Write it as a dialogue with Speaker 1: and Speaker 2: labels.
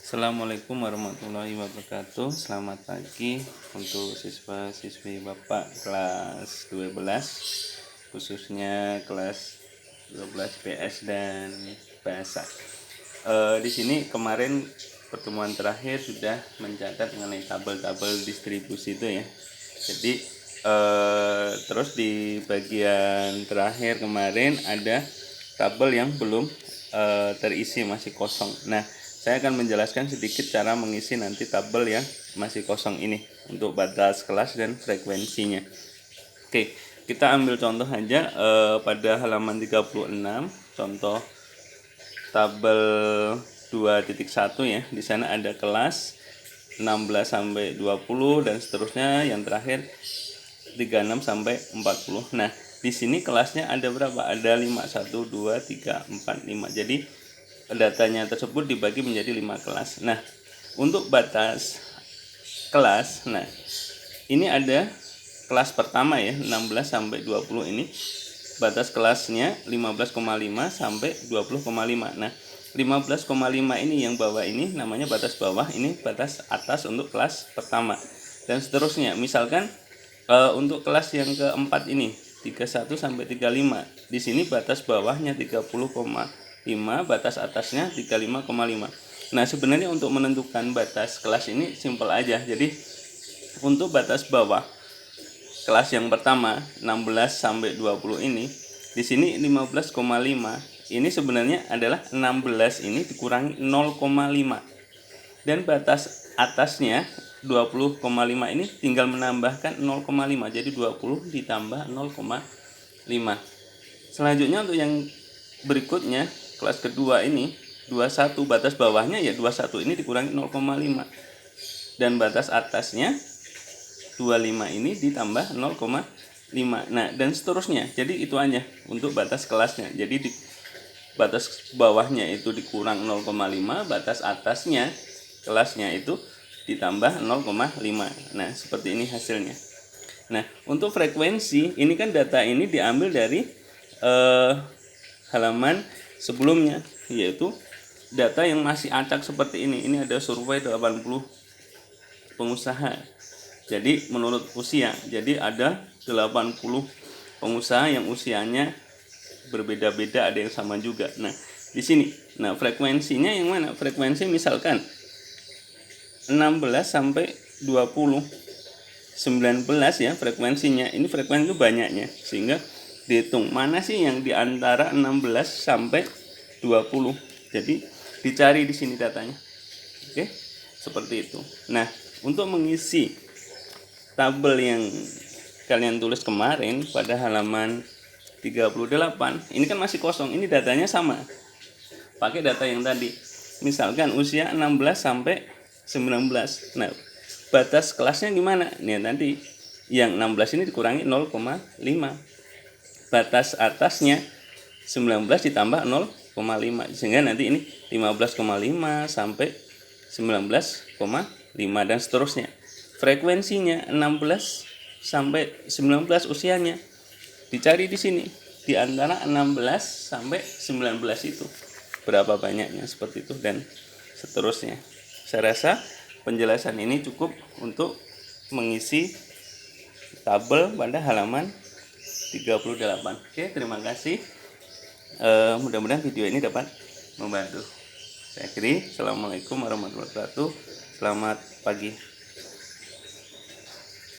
Speaker 1: Assalamualaikum warahmatullahi wabarakatuh. Selamat pagi untuk siswa-siswi Bapak kelas 12, khususnya kelas 12 PS dan bahasa. Di sini kemarin pertemuan terakhir sudah mencatat mengenai tabel-tabel distribusi itu ya. Jadi terus di bagian terakhir kemarin ada tabel yang belum terisi, masih kosong. Nah, saya akan menjelaskan sedikit cara mengisi nanti tabel yang masih kosong ini untuk batas kelas dan frekuensinya. Oke, kita ambil contoh aja pada halaman 36, contoh tabel 2.1 ya. Di sana ada kelas 16 sampai 20 dan seterusnya, yang terakhir 36 sampai 40. Nah, di sini kelasnya ada berapa? Ada 5, 1, 2, 3, 4, 5. Jadi datanya tersebut dibagi menjadi 5 kelas. Nah, untuk batas kelas, nah ini ada kelas pertama ya, 16 sampai 20 ini batas kelasnya 15,5 sampai 20,5. Nah, 15,5 ini yang bawah ini namanya batas bawah, ini batas atas untuk kelas pertama. Dan seterusnya, misalkan untuk kelas yang keempat ini 31 sampai 35. Di sini batas bawahnya 30,5, batas atasnya 35,5. Nah, sebenarnya untuk menentukan batas kelas ini simpel aja. Jadi untuk batas bawah kelas yang pertama 16 sampai 20 ini, di sini 15,5. Ini sebenarnya adalah 16 ini dikurangi 0,5. Dan batas atasnya 20,5 ini tinggal menambahkan 0,5. Jadi 20 ditambah 0,5. Selanjutnya untuk yang berikutnya, kelas kedua ini 21, batas bawahnya ya 21 ini dikurangi 0,5. Dan batas atasnya 25 ini ditambah 0,5. Nah, dan seterusnya. Jadi itu aja untuk batas kelasnya. Jadi batas bawahnya itu dikurang 0,5, batas atasnya kelasnya itu ditambah 0,5. Nah, seperti ini hasilnya. Nah, untuk frekuensi, ini kan data ini diambil dari halaman sebelumnya, yaitu data yang masih acak seperti ini. Ini ada survei 80 pengusaha. Jadi menurut usia, jadi ada 80 pengusaha yang usianya berbeda-beda, ada yang sama juga. Nah, di sini, nah frekuensinya yang mana? Frekuensi misalkan 16 sampai 20, 19 ya frekuensinya. Ini frekuensi banyaknya, sehingga dihitung mana sih yang di antara 16 sampai 20. Jadi dicari di sini datanya. Oke, seperti itu. Nah, untuk mengisi tabel yang kalian tulis kemarin pada halaman 38, ini kan masih kosong. Ini datanya sama, pakai data yang tadi. Misalkan usia 16 sampai 19. Nah, batas kelasnya gimana? Nih nanti yang 16 ini dikurangi 0,5. Batas atasnya 19 ditambah 0,5. Sehingga nanti ini 15,5 sampai 19,5 dan seterusnya. Frekuensinya 16 sampai 19 usianya. Dicari di sini di antara 16 sampai 19 itu berapa banyaknya, seperti itu dan seterusnya. Saya rasa penjelasan ini cukup untuk mengisi tabel pada halaman 38. Oke, terima kasih. Mudah-mudahan video ini dapat membantu. Saya akhiri. Assalamualaikum warahmatullahi wabarakatuh. Selamat pagi.